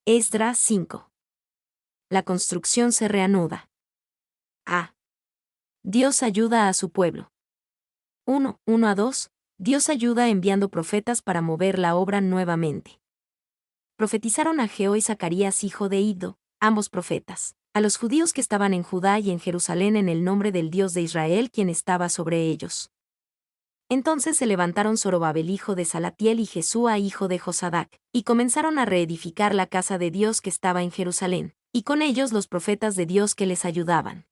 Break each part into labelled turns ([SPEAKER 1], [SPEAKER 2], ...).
[SPEAKER 1] Esdras 5. La construcción se reanuda. A. Dios ayuda a su pueblo. 1:1-2. Dios ayuda enviando profetas para mover la obra nuevamente. Profetizaron Ageo y Zacarías hijo de Iddo, ambos profetas, a los judíos que estaban en Judá y en Jerusalén en el nombre del Dios de Israel quien estaba sobre ellos. Entonces se levantaron Zorobabel hijo de Salatiel y Jesúa hijo de Josadac, y comenzaron a reedificar la casa de Dios que estaba en Jerusalén, y con ellos los profetas de Dios que les ayudaban.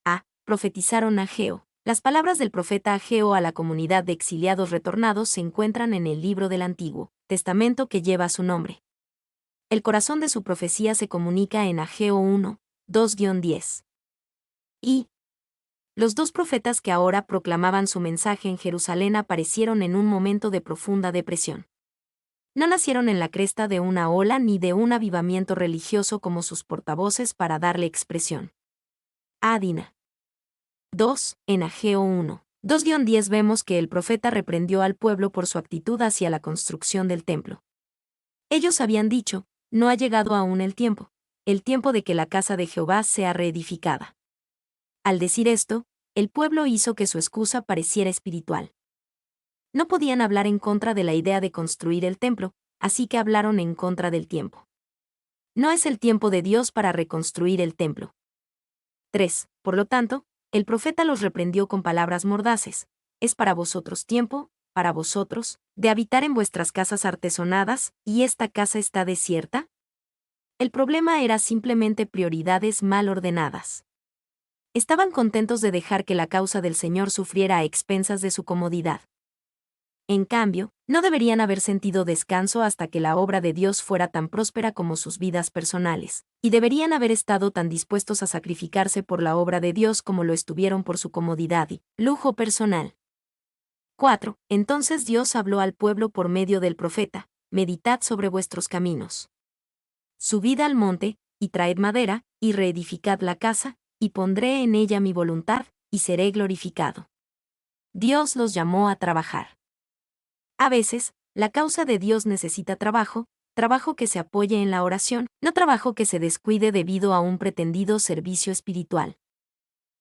[SPEAKER 1] A. Profetizaron Ageo. Las palabras del profeta Ageo a la comunidad de exiliados retornados se encuentran en el libro del Antiguo Testamento que lleva su nombre. El corazón de su profecía se comunica en Ageo 1, 2-10. Y los dos profetas que ahora proclamaban su mensaje en Jerusalén aparecieron en un momento de profunda depresión. No nacieron en la cresta de una ola ni de un avivamiento religioso como sus portavoces para darle expresión. Adina. 2. En Ageo 1, 2-10 vemos que el profeta reprendió al pueblo por su actitud hacia la construcción del templo. Ellos habían dicho, no ha llegado aún el tiempo de que la casa de Jehová sea reedificada. Al decir esto, el pueblo hizo que su excusa pareciera espiritual. No podían hablar en contra de la idea de construir el templo, así que hablaron en contra del tiempo. No es el tiempo de Dios para reconstruir el templo. 3. Por lo tanto, el profeta los reprendió con palabras mordaces. Es para vosotros tiempo, para vosotros, de habitar en vuestras casas artesonadas, ¿y esta casa está desierta? El problema era simplemente prioridades mal ordenadas. Estaban contentos de dejar que la causa del Señor sufriera a expensas de su comodidad. En cambio, no deberían haber sentido descanso hasta que la obra de Dios fuera tan próspera como sus vidas personales, y deberían haber estado tan dispuestos a sacrificarse por la obra de Dios como lo estuvieron por su comodidad y lujo personal. 4. Entonces Dios habló al pueblo por medio del profeta: meditad sobre vuestros caminos. Subid al monte, y traed madera, y reedificad la casa, y pondré en ella mi voluntad, y seré glorificado. Dios los llamó a trabajar. A veces, la causa de Dios necesita trabajo que se apoye en la oración, no trabajo que se descuide debido a un pretendido servicio espiritual.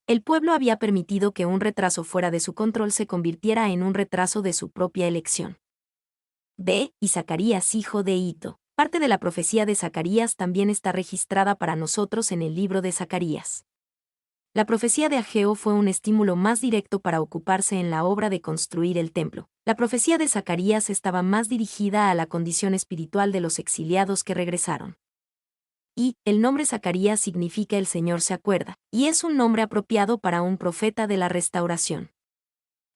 [SPEAKER 1] El pueblo había permitido que un retraso fuera de su control se convirtiera en un retraso de su propia elección. B. Y Zacarías hijo de Iddo. Parte de la profecía de Zacarías también está registrada para nosotros en el libro de Zacarías. La profecía de Ageo fue un estímulo más directo para ocuparse en la obra de construir el templo. La profecía de Zacarías estaba más dirigida a la condición espiritual de los exiliados que regresaron. Y el nombre Zacarías significa el Señor se acuerda, y es un nombre apropiado para un profeta de la restauración.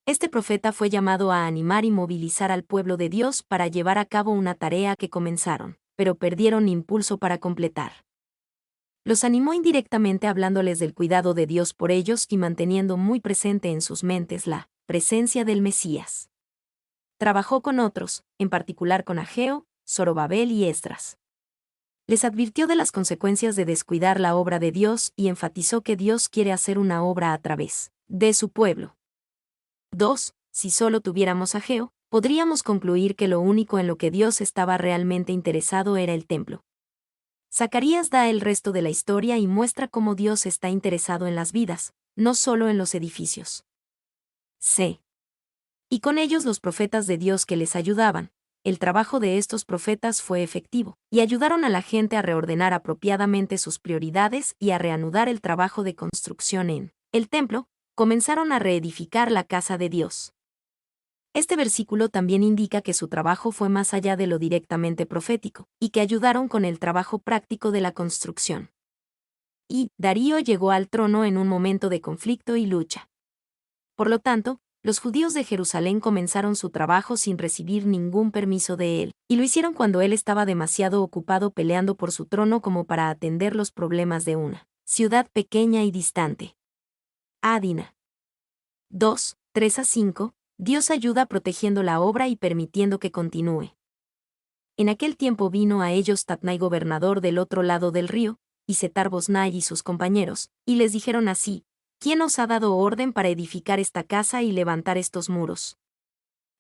[SPEAKER 1] Este profeta fue llamado a animar y movilizar al pueblo de Dios para llevar a cabo una tarea que comenzaron, pero perdieron impulso para completar. Los animó indirectamente hablándoles del cuidado de Dios por ellos y manteniendo muy presente en sus mentes la presencia del Mesías. Trabajó con otros, en particular con Ageo, Zorobabel y Esdras. Les advirtió de las consecuencias de descuidar la obra de Dios y enfatizó que Dios quiere hacer una obra a través de su pueblo. 2. Si solo tuviéramos Ageo, podríamos concluir que lo único en lo que Dios estaba realmente interesado era el templo. Zacarías da el resto de la historia y muestra cómo Dios está interesado en las vidas, no solo en los edificios. C. Y con ellos los profetas de Dios que les ayudaban. El trabajo de estos profetas fue efectivo, y ayudaron a la gente a reordenar apropiadamente sus prioridades y a reanudar el trabajo de construcción en el templo. Comenzaron a reedificar la casa de Dios. Este versículo también indica que su trabajo fue más allá de lo directamente profético, y que ayudaron con el trabajo práctico de la construcción. Y Darío llegó al trono en un momento de conflicto y lucha. Por lo tanto, los judíos de Jerusalén comenzaron su trabajo sin recibir ningún permiso de él, y lo hicieron cuando él estaba demasiado ocupado peleando por su trono como para atender los problemas de una ciudad pequeña y distante. Adina. 2, 3-5. Dios ayuda protegiendo la obra y permitiendo que continúe. En aquel tiempo vino a ellos Tatnai gobernador del otro lado del río, y Setar-Bosnai y sus compañeros, y les dijeron así: ¿Quién os ha dado orden para edificar esta casa y levantar estos muros?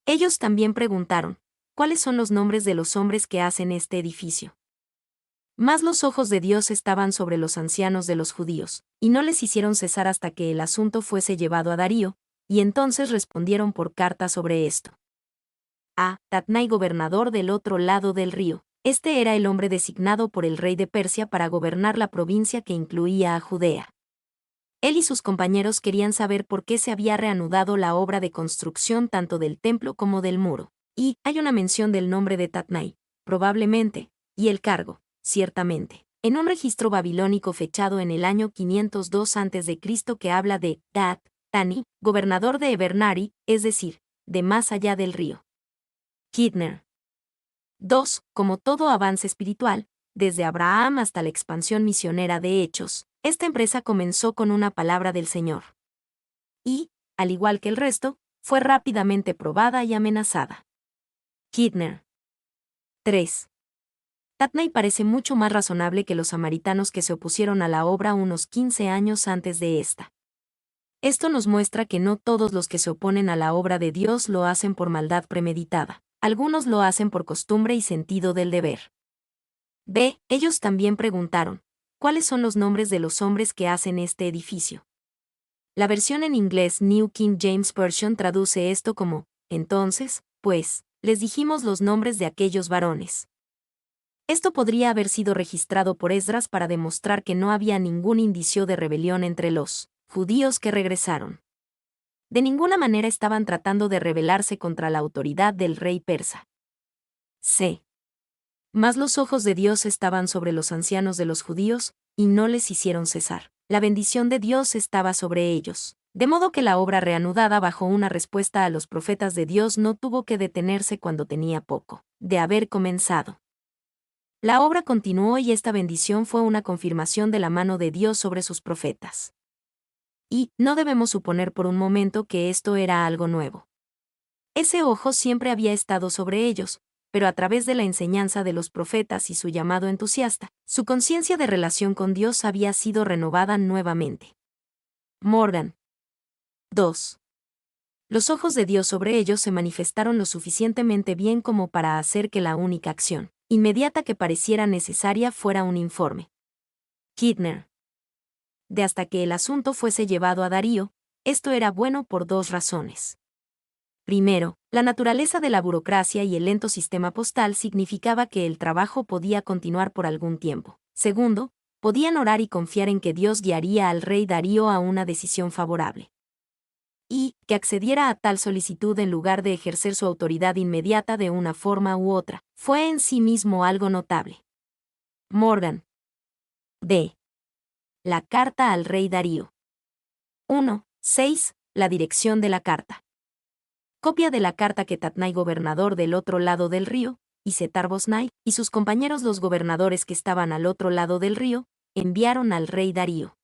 [SPEAKER 1] Ellos también preguntaron: ¿Cuáles son los nombres de los hombres que hacen este edificio? Mas los ojos de Dios estaban sobre los ancianos de los judíos, y no les hicieron cesar hasta que el asunto fuese llevado a Darío, y entonces respondieron por carta sobre esto. A. Tatnai, gobernador del otro lado del río. Este era el hombre designado por el rey de Persia para gobernar la provincia que incluía a Judea. Él y sus compañeros querían saber por qué se había reanudado la obra de construcción tanto del templo como del muro. Y hay una mención del nombre de Tatnai, probablemente, y el cargo, ciertamente, en un registro babilónico fechado en el año 502 a.C. que habla de Tat-Tani, gobernador de Ebernari, es decir, de más allá del río. Kidner. 2. Como todo avance espiritual, desde Abraham hasta la expansión misionera de Hechos, esta empresa comenzó con una palabra del Señor. Y, al igual que el resto, fue rápidamente probada y amenazada. Kidner. 3. Tatnai parece mucho más razonable que los samaritanos que se opusieron a la obra unos 15 años antes de esta. Esto nos muestra que no todos los que se oponen a la obra de Dios lo hacen por maldad premeditada. Algunos lo hacen por costumbre y sentido del deber. B. Ellos también preguntaron, ¿cuáles son los nombres de los hombres que hacen este edificio? La versión en inglés New King James Version traduce esto como, entonces, pues, les dijimos los nombres de aquellos varones. Esto podría haber sido registrado por Esdras para demostrar que no había ningún indicio de rebelión entre los judíos que regresaron. De ninguna manera estaban tratando de rebelarse contra la autoridad del rey persa. C. Mas los ojos de Dios estaban sobre los ancianos de los judíos, y no les hicieron cesar. La bendición de Dios estaba sobre ellos. De modo que la obra reanudada bajo una respuesta a los profetas de Dios no tuvo que detenerse cuando tenía poco de haber comenzado. La obra continuó y esta bendición fue una confirmación de la mano de Dios sobre sus profetas. Y no debemos suponer por un momento que esto era algo nuevo. Ese ojo siempre había estado sobre ellos, pero a través de la enseñanza de los profetas y su llamado entusiasta, su conciencia de relación con Dios había sido renovada nuevamente. Morgan. 2. Los ojos de Dios sobre ellos se manifestaron lo suficientemente bien como para hacer que la única acción inmediata que pareciera necesaria fuera un informe. Kidner. De hasta que el asunto fuese llevado a Darío, esto era bueno por dos razones. Primero, la naturaleza de la burocracia y el lento sistema postal significaba que el trabajo podía continuar por algún tiempo. Segundo, podían orar y confiar en que Dios guiaría al rey Darío a una decisión favorable. Y que accediera a tal solicitud en lugar de ejercer su autoridad inmediata de una forma u otra, fue en sí mismo algo notable. Morgan. D. La carta al rey Darío. 1.6. La dirección de la carta. Copia de la carta que Tatnai, gobernador del otro lado del río, y Setar-Bosnai, y sus compañeros los gobernadores que estaban al otro lado del río, enviaron al rey Darío.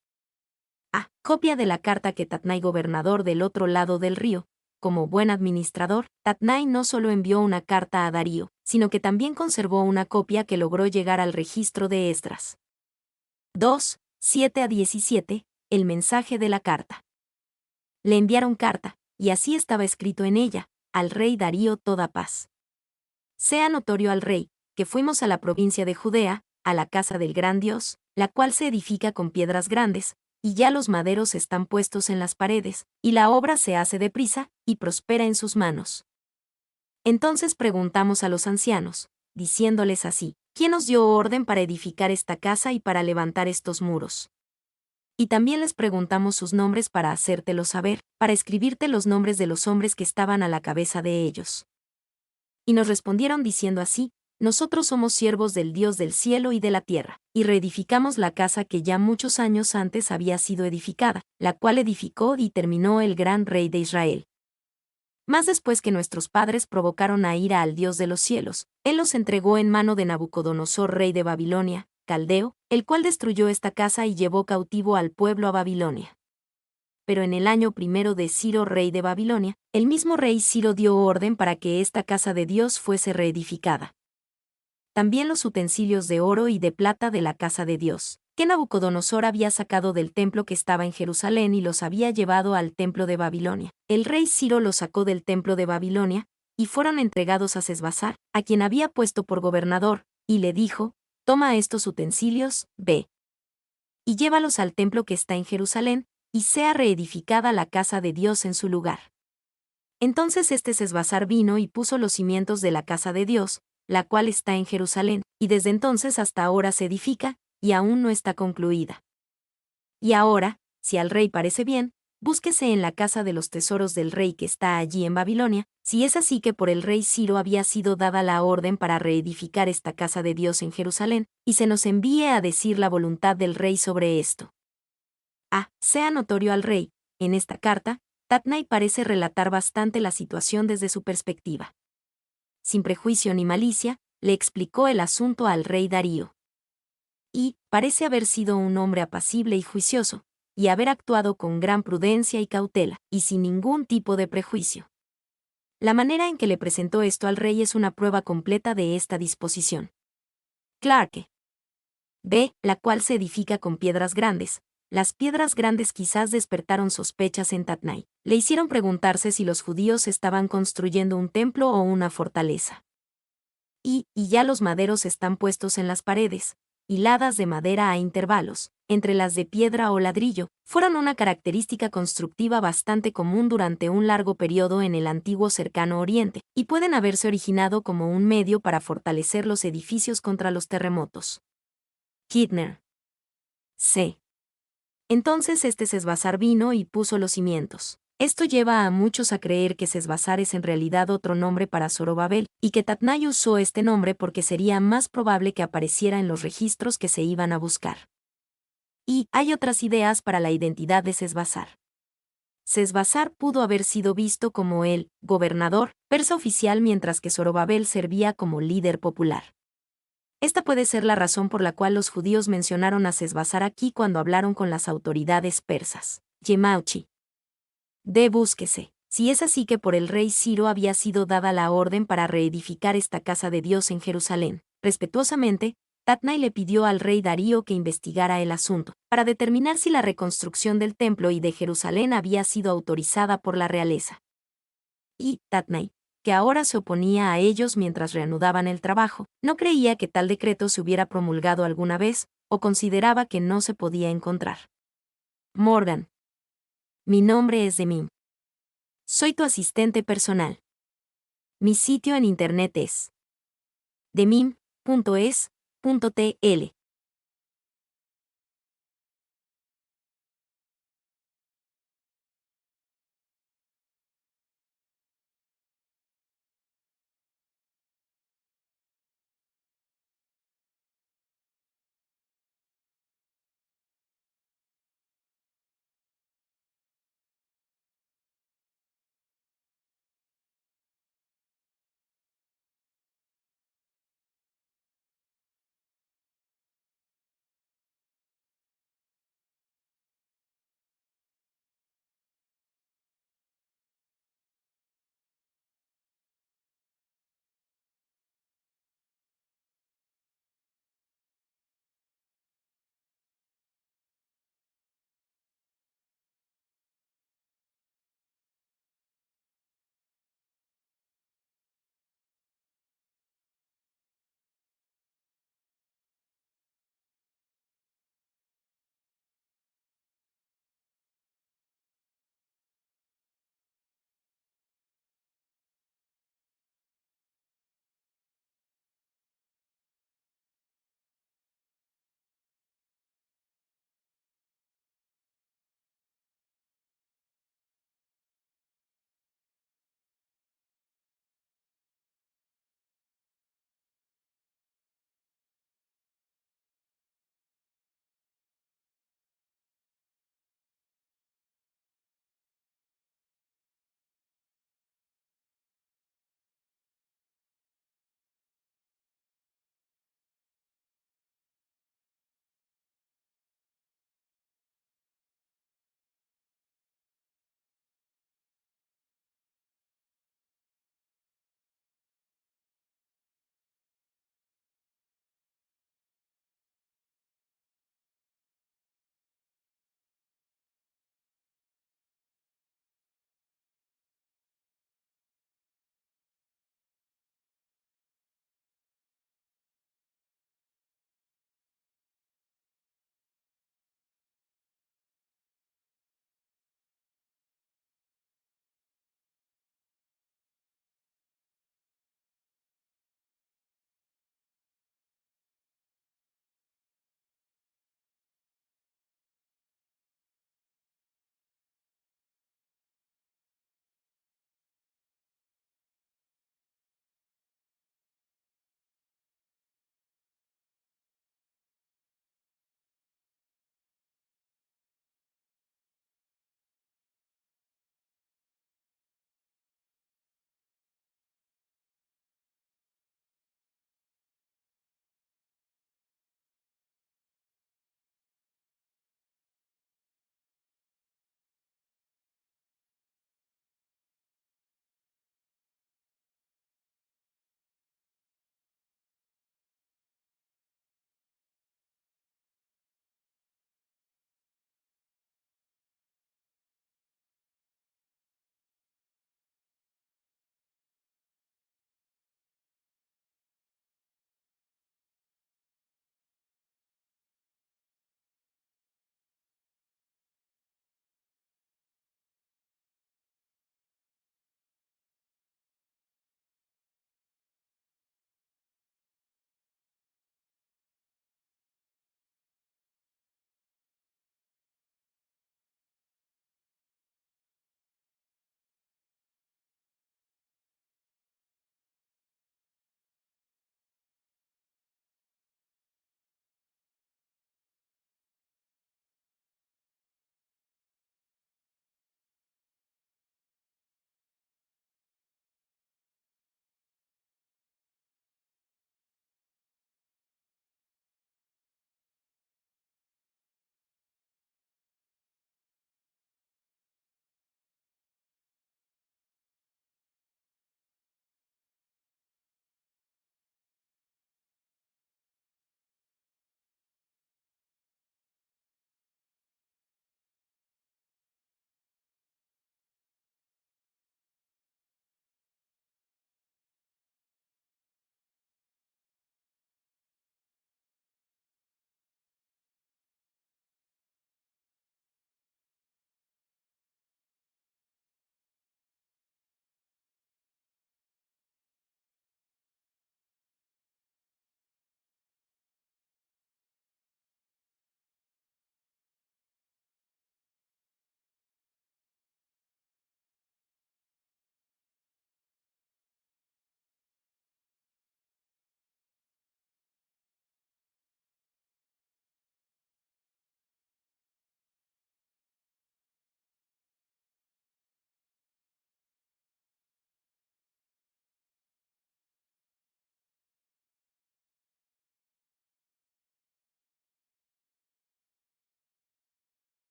[SPEAKER 1] A. Copia de la carta que Tatnai, gobernador del otro lado del río. Como buen administrador, Tatnai no solo envió una carta a Darío, sino que también conservó una copia que logró llegar al registro de Esdras. 2.7-17. El mensaje de la carta. Le enviaron carta, y así estaba escrito en ella, al rey Darío toda paz. Sea notorio al rey, que fuimos a la provincia de Judea, a la casa del gran Dios, la cual se edifica con piedras grandes, y ya los maderos están puestos en las paredes, y la obra se hace deprisa, y prospera en sus manos. Entonces preguntamos a los ancianos, diciéndoles así, ¿quién os dio orden para edificar esta casa y para levantar estos muros? Y también les preguntamos sus nombres para hacértelo saber, para escribirte los nombres de los hombres que estaban a la cabeza de ellos. Y nos respondieron diciendo así, nosotros somos siervos del Dios del cielo y de la tierra, y reedificamos la casa que ya muchos años antes había sido edificada, la cual edificó y terminó el gran rey de Israel. Mas después que nuestros padres provocaron a ira al Dios de los cielos, él los entregó en mano de Nabucodonosor, rey de Babilonia, Caldeo, el cual destruyó esta casa y llevó cautivo al pueblo a Babilonia. Pero en el año primero de Ciro, rey de Babilonia, el mismo rey Ciro dio orden para que esta casa de Dios fuese reedificada. También los utensilios de oro y de plata de la casa de Dios, que Nabucodonosor había sacado del templo que estaba en Jerusalén y los había llevado al templo de Babilonia. El rey Ciro los sacó del templo de Babilonia, y fueron entregados a Sesbassar, a quien había puesto por gobernador, y le dijo, Toma estos utensilios, ve, y llévalos al templo que está en Jerusalén, y sea reedificada la casa de Dios en su lugar. Entonces Sesbazar vino y puso los cimientos de la casa de Dios, la cual está en Jerusalén, y desde entonces hasta ahora se edifica, y aún no está concluida. Y ahora, si al rey parece bien, búsquese en la casa de los tesoros del rey que está allí en Babilonia, si es así que por el rey Ciro había sido dada la orden para reedificar esta casa de Dios en Jerusalén, y se nos envíe a decir la voluntad del rey sobre esto. Sea notorio al rey, en esta carta, Tatnai parece relatar bastante la situación desde su perspectiva. Sin prejuicio ni malicia, le explicó el asunto al rey Darío. Y parece haber sido un hombre apacible y juicioso, y haber actuado con gran prudencia y cautela, y sin ningún tipo de prejuicio. La manera en que le presentó esto al rey es una prueba completa de esta disposición. Clarke. B. La cual se edifica con piedras grandes. Las piedras grandes quizás despertaron sospechas en Tatnai. Le hicieron preguntarse si los judíos estaban construyendo un templo o una fortaleza. Y ya los maderos están puestos en las paredes, hiladas de madera a intervalos, entre las de piedra o ladrillo, fueron una característica constructiva bastante común durante un largo periodo en el antiguo Cercano Oriente, y pueden haberse originado como un medio para fortalecer los edificios contra los terremotos. Kittner. C. Entonces Sesbazar vino y puso los cimientos. Esto lleva a muchos a creer que Sesbazar es en realidad otro nombre para Zorobabel, y que Tatnai usó este nombre porque sería más probable que apareciera en los registros que se iban a buscar. Y hay otras ideas para la identidad de Sesbazar. Sesbazar pudo haber sido visto como el gobernador persa oficial mientras que Zorobabel servía como líder popular. Esta puede ser la razón por la cual los judíos mencionaron a Sesbazar aquí cuando hablaron con las autoridades persas. Yemauchi. Búsquese. Si es así que por el rey Ciro había sido dada la orden para reedificar esta casa de Dios en Jerusalén. Respetuosamente, Tatnai le pidió al rey Darío que investigara el asunto, para determinar si la reconstrucción del templo y de Jerusalén había sido autorizada por la realeza. Y Tatnai, que ahora se oponía a ellos mientras reanudaban el trabajo, no creía que tal decreto se hubiera promulgado alguna vez, o consideraba que no se podía encontrar. Morgan. Mi nombre es Demim. Soy tu asistente personal. Mi sitio en internet es demim.es.tl.